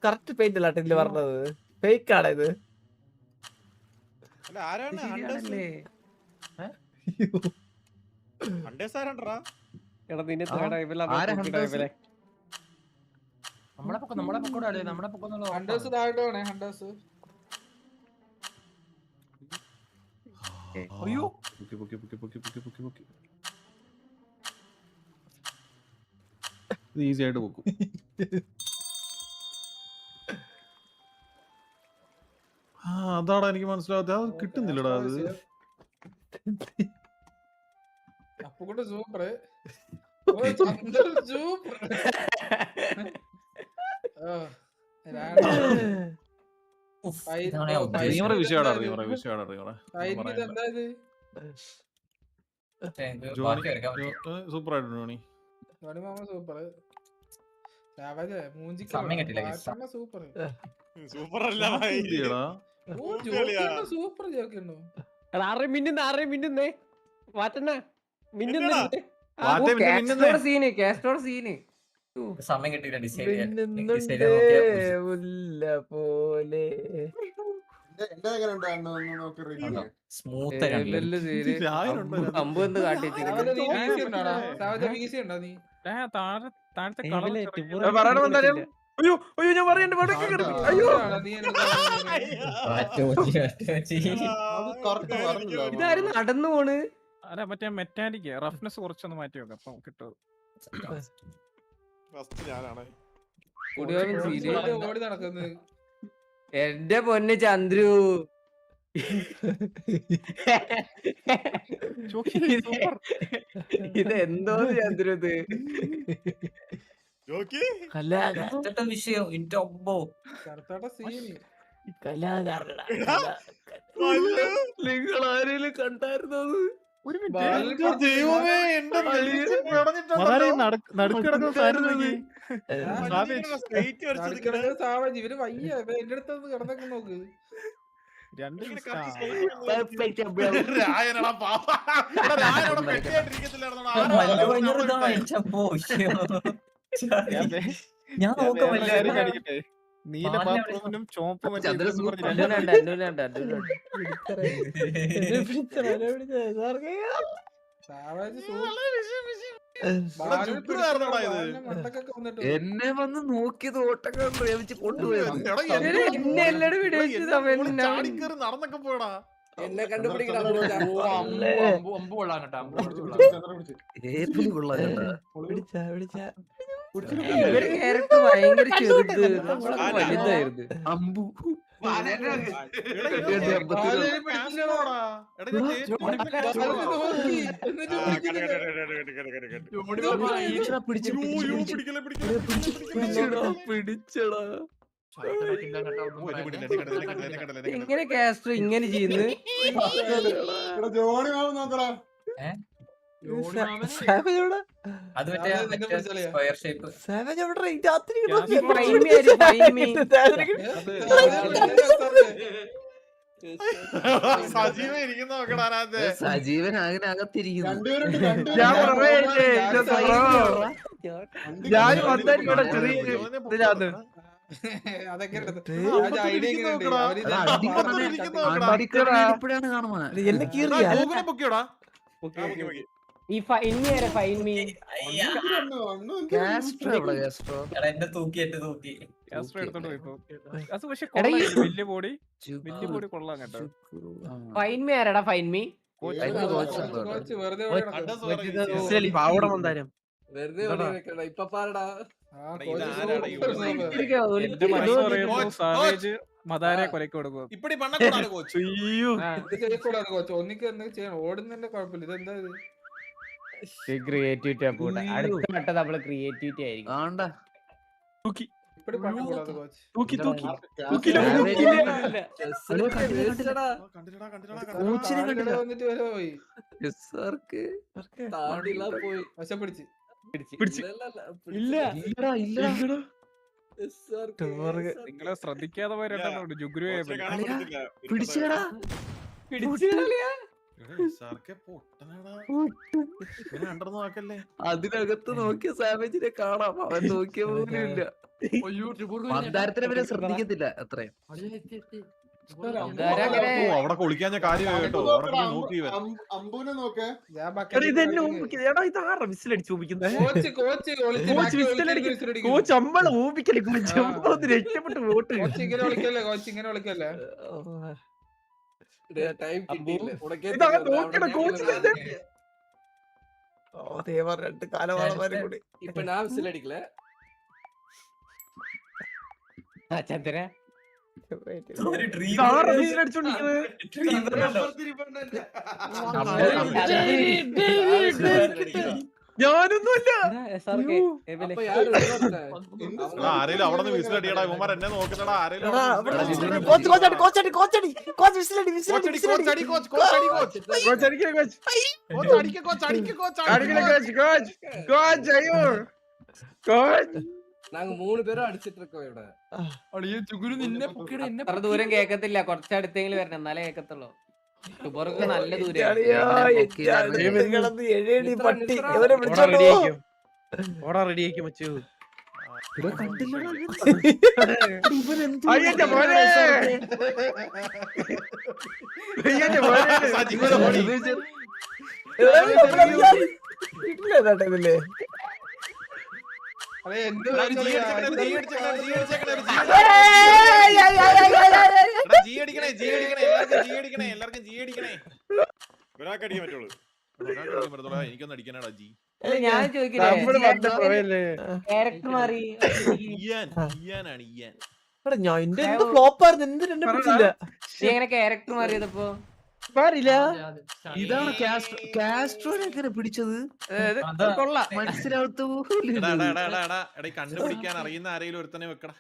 Correct paint അല്ല ഇതില് പറഞ്ഞത്. ഫേക്ക് ആണ് ഇത്. അല്ല ആരാണ് ശരിയാണല്ലേ? അണ്ടേഴ്സ് ആരാണ്ടാ? എടാ നിന്നെ തേടാ ഇവലെ നമ്മളെ പൊക്കൂടെ അല്ലേ നമ്മളെ പൊക്കുന്നുള്ള ഹണ്ടേഴ്സ് താഴോട്ട് വേണേ ഹണ്ടേഴ്സ്. അയ്യോ ഈസി ആയിട്ട് പോക്കും. ആ അതാടാ എനിക്ക് മനസ്സിലാവാത്ത കിട്ടുന്നില്ലടാ അത്. അപ്പുകുട്ട സൂപ്പർ. സൂപ്പർ. സൂപ്പർ ആയിട്ടുണ്ട് ജോണി. സൂപ്പർ. സമയം കിട്ടില്ല സൂപ്പർ. സൂപ്പർ അല്ല ഭായ്. സൂപ്പർ ജോക്കുണ്ടോ? ആരെ മിന്നുന്നേ മാറ്റണ മിന്നുന്നേ സീന് കാസ്ട്രോൾ സീന് സമയം കിട്ടില്ല ഡിസൈഡ് മിന്നുന്നുണ്ടേ മുല്ല പോലെ. സ്മൂത്ത് അമ്പ് എന്ത് കാട്ടി അയ്യോ അയ്യോ ഞാൻ പറയണ്ട അയ്യോ ഇതാരും നടന്നു പോണ്. അല്ല മറ്റേ മെറ്റാലിക് റഫ്നെസ് കുറച്ചൊന്ന് മാറ്റി വെക്കാം അപ്പൊ കിട്ടും. ഫസ്റ്റ് ഞാനാണ്. ഓടി നടക്കുന്നത്. എന്റെ പൊന്ന് ചന്ദ്രു. ഇത് എന്തോ ചന്ദ്രു ഇത് വിഷയം എന്റെ ഒമ്പോ കലാകാരനാ. നിങ്ങൾ ആരെങ്കിലും കണ്ടായിരുന്നത്? ദൈവമേ എന്റെ സാവാജ് ഇവര് വയ്യ എന്റെ അടുത്ത് കിടന്നൊക്കെ നോക്ക്. ഞാൻ നോക്കാം നീല ബാത്റൂമിനും ചോപ്പും എന്നെ വന്ന് നോക്കിയത് ഓട്ടൊക്കെ പ്രേമിച്ച് കൊണ്ടുപോയത്. നടന്നൊക്കെ പോടാ. എന്നെ കണ്ടുപിടിക്കണം. ഇവര് ക്യാരക്ടർ ഭയങ്കര ചെറുത്, നമ്മളൊക്കെ വലുതായിരുന്നു. അമ്പു പിടിച്ചടാ. എങ്ങനെ കാസ്റ്റർ ഇങ്ങനെ ചെയ്യുന്നു? അത് മറ്റേ സ്ക്വയർ ഷേപ്പ് സജീവ ഇരിക്കുന്ന നോക്കടാ. സജീവൻ അങ്ങനെ അകത്തിരിക്കുന്നു. അതൊക്കെ ഇപ്പോഴാണ് കാണുന്നത്. എന്നെ കീറിയ എന്റെ തൂക്കി എടുത്തോണ്ട് പോയിപ്പോ അത് പക്ഷെ വലിയ ബോഡി കൊള്ളാം കേട്ടോ. ഫൈൻമി ആരാടാ? ഫൈൻമി പാവട മന്ദാരം ഇപ്പൊ പാരടാ. സാവേജ് മദാരെ കൊലക്ക് കൊടുക്കും. ഇപ്പടി പണ്ണക്കൂടാണ് കോച്ച്. ഒന്നിക്ക് എന്തൊക്കെ ചെയ്യണം. ഓടുന്നതിന്റെ കുഴപ്പമില്ല. ഇതെന്താ ഇത്? ക്രിയേറ്റിവിറ്റി അടുത്ത വട്ടം നമ്മള് ക്രിയേറ്റിവിറ്റി ആയിരിക്കും. ഇപ്പടി പണ്ണക്കൂടാതെ കോച്ച്. വന്നിട്ട് വരെ പോയി. പോയി വശം പിടിച്ച് നിങ്ങളെ ശ്രദ്ധിക്കാതെ പോയി ജുഗ്രുവേ സാർക്കെ പൊട്ടനാടാ. ഇങ്ങനെ കണ്ടൊന്നും നോക്കല്ലേ. അതിനകത്ത് നോക്കിയ സാവേജിനെ കാണാം. അവൻ നോക്കിയ പോലും ഇല്ല. മന്ദാരത്തിനെ പിന്നെ ശ്രദ്ധിക്കത്തില്ല അത്രയും. ഓ, അവിടെ ഒളിക്കാഞ്ഞ കാര്യമായി കേട്ടോ. അവിടെ പോയി നോക്കി ഇവൻ. അമ്പൂനെ നോക്ക്. ഞാൻ എടാ ഇതെന്നെ ഊപ്പിക്കുന്നത്. എടാ ഇത് ആരാ വിസിലടിച്ച് ഊപ്പിക്കുന്നത്? കോച്ച് വിസിലടിക്കും. കോച്ച് അമ്പള ഊപ്പിക്കല്. കോച്ച് അമ്പളൊന്ന് രക്ഷപ്പെട്ട് വോട്ട്. ഇങ്ങനെ വിളിക്കല്ലേ കോച്ച്, ഇങ്ങനെ വിളിക്കല്ലേ. ഇതാ നോക്കണ കോച്ച് ഇത്. ഓ ദേവ രണ്ട് കാലവാളന്മാരും കൂടി. ഇപ്പൊ ഞാൻ വിസിലടിക്കല. ചന്ദ്ര ഒരു dream. ആരാ വിസിലടിച്ചോണ്ടിരിക്കുന്നത്? ഞാനൊന്നുമല്ല. എടാ, ആരേലും അവിടെ നിന്ന് വിസിലടിയടാ. ഇവന്മാർ എന്നെ നോക്കുന്നടാ. ആരേലും അവിടെ നിന്ന് കോച്ച് കോച്ചടി കോച്ചടി കോച്ചടി കോച്ച് വിസിലടി കോച്ച് അടി, കോച്ച് അടി, കോച്ച്, കോച്ച് അടി, കോച്ച്. കോച്ച് അടിക്കേ കോച്ച്. കോച്ച് അടിക്ക്, കോച്ച് അടിക്ക്, കോച്ച് അടിക്കണ അടിക്ക്. കോച്ച് കോച്ച് കോച്ച് അയ്യോ കോച്ച്. நாங்க 3 பேரும் அடிச்சிட்டு இருக்கோம் ഇവിടെ. അത്ര ദൂരം കേക്കത്തില്ല. കുറച്ചടുത്തെങ്കിലും വരണം എന്നാലേ കേക്കത്തുള്ളൂ. ടുബോർക്ക് നല്ല ദൂരം. ഓടാ റെഡി ആക്കി മച്ചു. അതെ, എന്ത് ജി അടിച്ചേക്കണേ, ജി അടിച്ചേക്കണേ, ജി അടിച്ചേക്കണേ, ജി എടാ, ജി അടിക്കണേ, ജി അടിക്കണേ, എല്ലാവർക്കും ജി അടിക്കണേ, എല്ലാവർക്കും ജി അടിക്കണേ. ഒരാൾക്ക് അടിക്കാൻ പറ്റുള്ളൂ. ഒരാൾക്ക് അടിക്കാൻ പറ്റത്തുള്ളൂ. എനിക്കൊന്നും അടിക്കാനാടാ ജി. ഞാൻ ചോദിക്കില്ലേ ക്യാരക്ടർ മാറി. ഇയാനാണ് ഇയാൻ. നീ എങ്ങനെ ക്യാരക്ടർ മാറിയതപ്പോ? ഇതാണ് കാസ്ട്രോനെ എങ്ങനെ പിടിച്ചത്? കൊള്ളാം. മനസ്സിലാവത്ത എടാ, എടാ, എടാ, എടാ, എടാ, എടാ, ഈ കണ്ടുപിടിക്കാൻ അറിയുന്ന ആരെങ്കിലും ഒരുത്തനെ വെക്കടാ.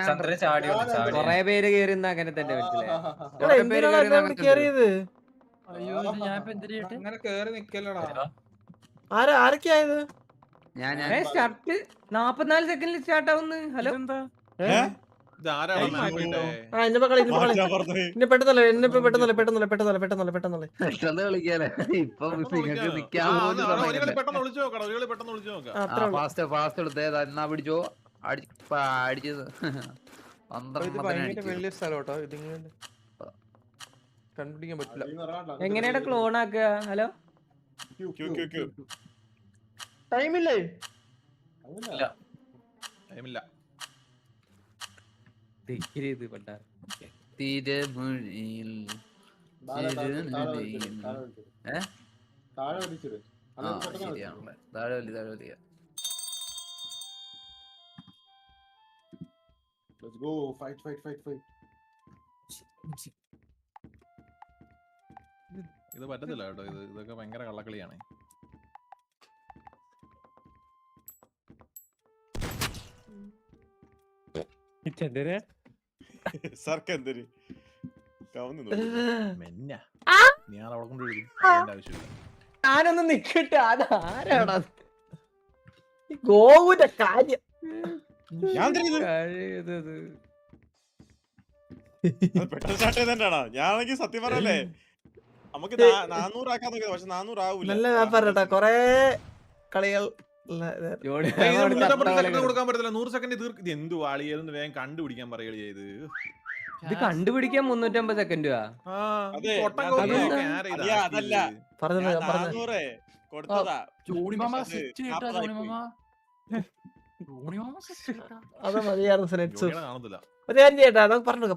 ചന്ദ്രൻ ചാടി വന്നു, ചാടി. കൊറേ പേര് കേറിന്ന അങ്ങനെ തന്നെ പറ്റില്ലേ? അങ്ങനെ കേറി നിക്കല്ലടാ. ആരൊക്കെയായത്? ഞാൻ സ്റ്റാർട്ട് 44 സെക്കൻഡിൽ സ്റ്റാർട്ട് ആവുന്നു. ഹലോ ഇതാരാടാ മാപ്പ് ഇട്ടേ? പെട്ടെന്ന് കളിക്കാലേ. ഇപ്പൊ നിങ്ങൾക്ക് നിക്കാൻ ആ, പോലും ഒരു കളി സമയമില്ല. പെട്ടെന്ന് വിളിച്ചു നോക്കണം, ഒരു കളി പെട്ടെന്ന് വിളിച്ചു നോക്കാം. ഫാസ്റ്റ് എടുത്തേ. എന്നാ പിടിച്ചോ. അടിച്ചത് 12 വലിയ സ്ഥലോട്ടോ. കണ്ടുപിടിക്കാൻ പറ്റില്ല. എങ്ങനെയാ ക്ലോൺ ആക്കുക? ഹലോ ടൈമില്ലേ? ടൈമില്ല. തിരുമൊഴിയിൽ ശരിയാണല്ലേ. താഴെ വലിയ താഴെ വലിയ. Let's go, fight, fight, fight, fight. ഇത് പറ്റത്തില്ല കേട്ടോ. ഇതൊക്കെ ഭയങ്കര കള്ളക്കളിയാണ്. സർക്കെന്തൊരു മെന്ന ഞാൻ അവിടെ കൊണ്ട് ആവശ്യമില്ല. ഞാനൊന്ന് നിക്കട്ടെ. അതാരാണ് ഗോവുന്റെ കാര്യം? പെട്ടെന്ന് സ്റ്റാർട്ട് ചെയ്തേണ്ടാണോ? ഞാനാണെങ്കിൽ സത്യം പറയല്ലേ, നമുക്ക് 400 ആക്കാൻ നോക്കിയത്. പക്ഷെ 400 ആവൂല. നല്ല വ്യാപാരട്ടാ. കൊറേ കളികൾ 150 സെക്കൻഡ് കൊടുക്കാൻ പറ്റത്തില്ല. 100 സെക്കൻഡ് തീർക്ക്. ഇത് എന്തു ആളിയെന്ന് വേഗം കണ്ടുപിടിക്കാൻ പറയുക ചെയ്ത്. ഇത് കണ്ടുപിടിക്കാൻ 350 സെക്കൻഡ്. അത് മതിയായിരുന്നു. കാണത്തില്ല. ഒരു കാര്യം ചെയ്യട്ടാ, നമുക്ക് പറഞ്ഞെടുക്കാം.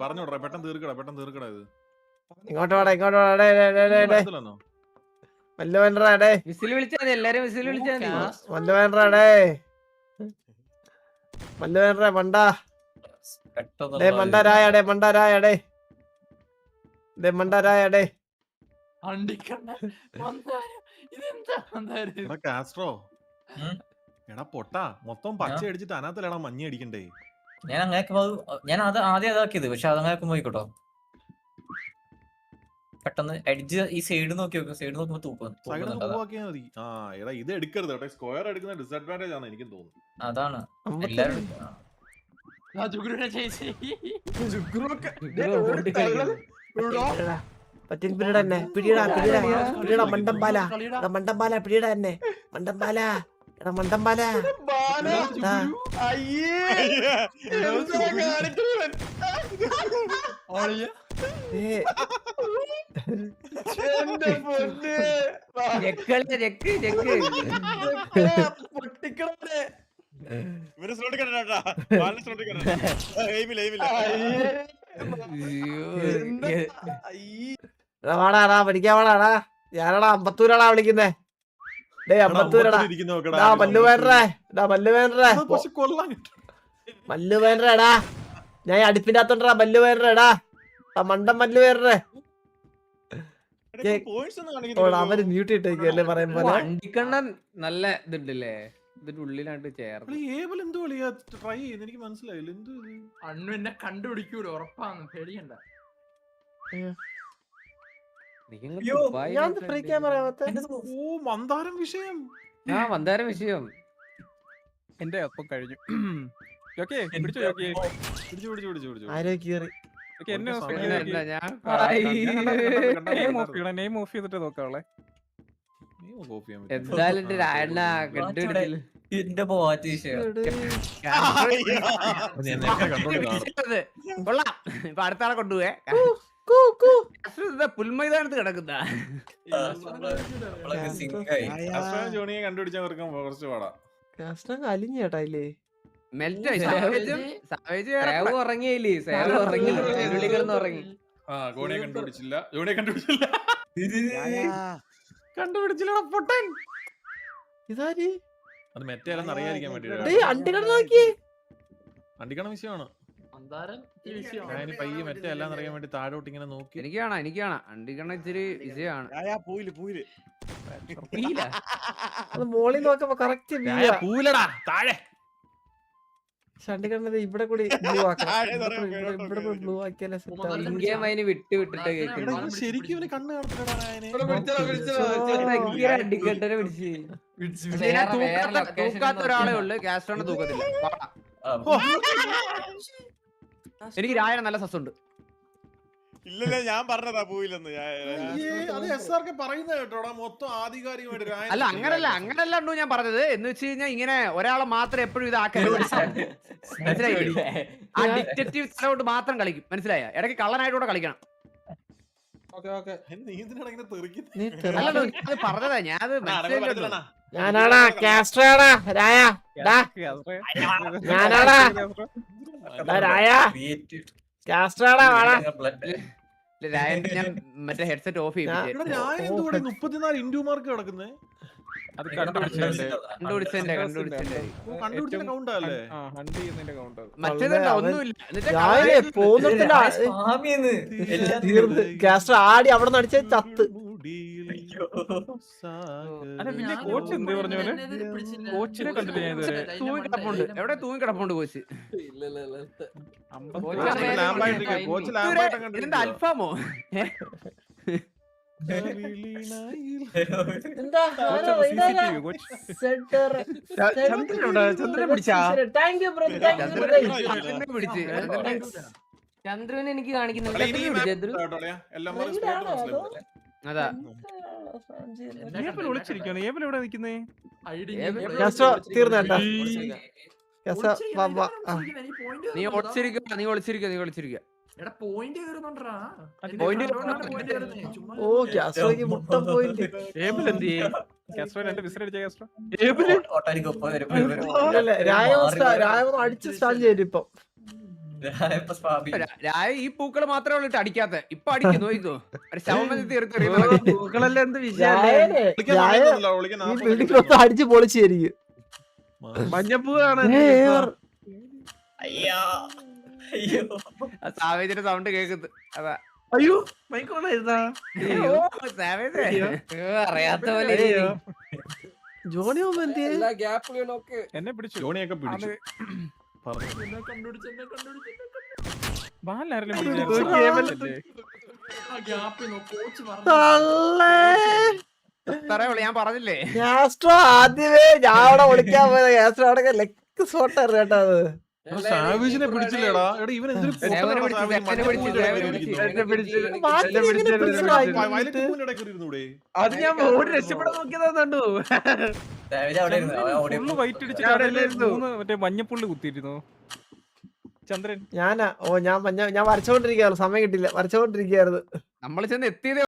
പറഞ്ഞോട്ടെ. പെട്ടെന്ന് തീർക്കടാ ഇത്. ഇങ്ങോട്ട് വാടാ. വല്ല വേണ്ടേ വിസിൽ വിളിച്ചാ മതി. എല്ലാരും വിസിൽ വിളിച്ചാ മതി. വല്ല വേണ്ടേ മണ്ടാ. മണ്ടാരായടേ. കാസ്ട്രോ എടാ പൊട്ടാ, മൊത്തം പച്ച അടിച്ചിട്ട് അതിനകത്തല്ലടാ മഞ്ഞ അടിക്കണ്ടേ? ഞാൻ അത് ആദ്യം അതാക്കിയത്. പക്ഷെ അതങ്ങനെ പോയിക്കോട്ടോ. പെട്ടെന്ന് എഡ്ജ് ഈ സൈഡ് നോക്കി നോക്കും. സൈഡ് നോക്കുമ്പോ തൂക്കിയാൽ മതി. ആ എടാ, ഇത് എടുക്കരുത് കേട്ടോ. സ്ക്വയർ എടുക്കുന്ന ഡിസഡ്വാൻറ്റേജ് ആണ് എനിക്കും തോന്നുന്നു. അതാണ് എല്ലാരും പറ്റിൻ പിടിയുടെ തന്നെ പിടിയടാ പിടിയടാ പിടിയടാ മണ്ടമ്പാല മണ്ടമ്പാല പിടിയടാ തന്നെ മണ്ടമ്പാല എടാ മണ്ടമ്പാല ഇവര് ശ്രദ്ധിക്കണ്ടാ വളരെ ശ്രദ്ധിക്കണ്ട വാടാടാ പഠിക്കാൻ വാടാടാ ഞാനടാ അമ്പത്തൂരാടാ വിളിക്കുന്നേ ഡേ അമ്പത്തൂരടാ മല്ലു വേണ്ടേ മല്ലു വേണ്ടേ മല്ലു വേണ്ടടാ ഞാൻ അടുപ്പിന്റെ അകത്തോണ്ടാ മല്ലു വേണ്ടടാ മണ്ടം മല്ലു വേണ്ടേ അവര് മ്യൂട്ട് ഇട്ടേക്കല്ലേ പറയാൻ പോലെ വണ്ടിക്കണ്ണൻ നല്ല ഇതുണ്ടല്ലേ ഇതിന്റെ ഉള്ളിലാണ്ട് ചേർന്ന് ട്രൈ ചെയ്ത് എനിക്ക് മനസ്സിലായില്ല എന്ത് അണ്ണു എന്നെ കണ്ടുപിടിക്കൂല ഉറപ്പാന്ന് പേടിയണ്ട. ഞാൻ ഫ്രീ ക്യാമറ ഓ മന്ദാരം വിഷയം വന്താരം വിഷയം എന്റെ ഒപ്പം കഴിഞ്ഞു. ഓക്കേ പിടിച്ചു ഓക്കേ പിടിച്ചു ആരോ കീറി എന്നെ ഞാൻ നെയിം ഓഫ് ചെയ്തിട്ട് നോക്കാവളെ. എന്തായാലും രായണ്ണ കണ്ടുപിടിക്കില്ല. എന്റെ പോവാത്തീശ കൊള്ളാം. ഇപ്പൊ അടുത്ത ആളെ കൊണ്ടുപോയേ പുൽമൈതാനത്ത് കിടക്കുന്ന ജോണിയെ കണ്ടുപിടിച്ചാൽ കുറച്ച് പാടാ. അലിഞ്ഞ ചേട്ടാ ഇല്ലേ ഉറങ്ങിയില്ലേ ഉറങ്ങി കിടന്ന് ഉറങ്ങി. ഗോണിയെ കണ്ടുപിടിച്ചില്ല ജോണിയെ കണ്ടുപിടിച്ചില്ല പൊട്ടൻ. ഇതാര് അത് മെറ്റേലെന്ന് അറിയാതിരിക്കാൻ വേണ്ടിട്ട് അണ്ടിക്കട നോക്കി അണ്ടിക്കണ വിഷയമാണ്. ഞാൻ പയ്യെ മെറ്റ എല്ലാം അറിയാൻ വേണ്ടി താഴോട്ട് ഇങ്ങനെ നോക്കി. എനിക്കാണ് അണ്ടിക്കണ ഇച്ചിരി വിജയമാണ്. അത് മോളിൽ നോക്കുമ്പോ കറക്റ്റ് പൂലടാ താഴെ അണ്ടിക്കടത് ഇവിടെ കൂടി ബ്ലൂ ആക്കണം. ഇവിടെ ബ്ലൂ ആക്കിയാലേ ഇന്ത്യ മൈന് വിട്ടിട്ട് കേൾക്കുന്നു. ശരിക്കും ഇവന് കണ്ണ് അണ്ടിക്കട്ടനെ പിടിച്ച് തൂക്കാത്ത ഒരാളെ ഉള്ളു. കാസ്ട്രോനെ തൂക്കത്തില്ല. എനിക്ക് രായന നല്ല സസുണ്ട്. ഇല്ലല്ലേ ഞാൻ പറഞ്ഞതാ പോയില്ലെന്ന്. പറയുന്ന കേട്ടോടാ മൊത്തം ആധികാരികമായിട്ട്. അല്ല അങ്ങനല്ല ഉണ്ടോ ഞാൻ പറഞ്ഞത്. എന്ന് വെച്ച് കഴിഞ്ഞാൽ ഇങ്ങനെ ഒരാളെ മാത്രം എപ്പോഴും ഇതാക്കരുത്. മനസ്സിലായില്ലേ? ആ ഡിറ്റക്റ്റീവ് സ്ഥലത്തോട്ട് മാത്രം കളിക്കും. മനസ്സിലായ? ഇടയ്ക്ക് കള്ളനായിട്ടൂടെ കളിക്കണം. അല്ല അത് പറഞ്ഞതാ ഞാൻ മനസ്സിലായില്ലോ. ഞാനാടാ കാസ്ട്രോടാ രായ ഞാനാടാ രായ കാസ്ട്രോടാ വാടാ. രായന്റെ ഞാൻ മറ്റേ ഹെഡ്സെറ്റ് ഓഫ് ചെയ്യിപ്പിച്ചേ. 34 ഇൻഡു മാർക്ക് കിടക്കുന്നേ. അത് കണ്ടുപിടിച്ചതിന്റെ മറ്റേതുണ്ടോ ഒന്നുമില്ല. കാസ്ട്രോ ആടി അവിടെ നിന്ന് അടിച്ച ചത്ത്. കോച്ച് എന്ത് പറഞ്ഞു കോച്ചിനെ കണ്ടില്ല ഞാൻ ഇതുവരെ. തൂങ്ങിക്കിടപ്പുണ്ട്. എവിടെ തൂങ്ങിക്കിടപ്പുണ്ട് കോച്ച്? ഇതിന്റെ അൽഫാമോ? ചന്ദ്രനെ എനിക്ക് കാണിക്കുന്നില്ല. അതാ വിളിച്ചിരിക്കാണ്. ഏബിൾ എവിടെ നിൽക്കുന്നേ? കാസ്ട്രോ തീർന്നേട്ടാ. നീ ഒളിച്ചിരിക്കുക. ഓ കാസ്ട്രോയ്ക്ക് മുട്ടം പോയിന്റ്. ഏബിൾ എന്ത് ചെയ്യും? കാസ്ട്രോ 2 വിസിലടിച്ച കാസ്ട്രോ രായമൊന്നും അടിച്ച് സ്റ്റാർട്ട് ചെയ്തു. ഇപ്പൊ രായ ഈ പൂക്കള് മാത്രമേ ഉള്ളൂ അടിക്കാത്ത. ഇപ്പൊ അടിക്കും നോക്കോ. പൂക്കളെല്ലാം എന്ത് വിഷയം അടിച്ച് പൊളിച്ചായിരിക്കും. മഞ്ഞപ്പൂവാണ്. സാവേജിന്റെ സൗണ്ട് കേക്കുന്നത്. അതാ അയ്യോ മൈക്കോണായിരുന്നാ അറിയാത്ത പോലെ. ജോണി എന്നെ പിടിച്ചു. ജോണിയൊക്കെ പിടിച്ചു. ഞാൻ പറഞ്ഞില്ലേ കാസ്ട്രോ ആദ്യമേ ഞാൻ അവിടെ വിളിക്കാൻ പോയത്. കാസ്ട്രോ അവിടെ ലെഗ് സ്പോട്ടായിരുന്നു കേട്ടോ. അത് സാവേജിനെ പിടിച്ചില്ലേടാ എടാ ഇവൻ എന്തൊരു സേവനെ പിടിച്ച്, സെക്കനെ പിടിച്ച്, സേവനെ പിടിച്ച്. വയലറ്റ് പൂവിന്റെ ഇടയിൽ കയറിയിരുന്നൂടെ അത് ഞാൻ ഓടി രക്ഷപ്പെടാൻ നോക്കിയതാണ്ടു. സാവേജ് അവിടെ ഇരുന്നു, അവൻ ഓടി. ഫുള്ള് വൈറ്റ് അടിച്ചിട്ട് അവിടെ അതില് ഇരുന്നു. 3 മറ്റേ മഞ്ഞപ്പുള്ളി കുത്തിയിരുന്നു. ചന്ദ്രൻ ഞാൻ വരച്ചോണ്ടിരിക്കുകയായിരുന്നു, സമയം കിട്ടില്ല, വരച്ചോണ്ടിരിക്കുകയായിരുന്നു. നമ്മൾ ചെന്ന് എത്തിയതേ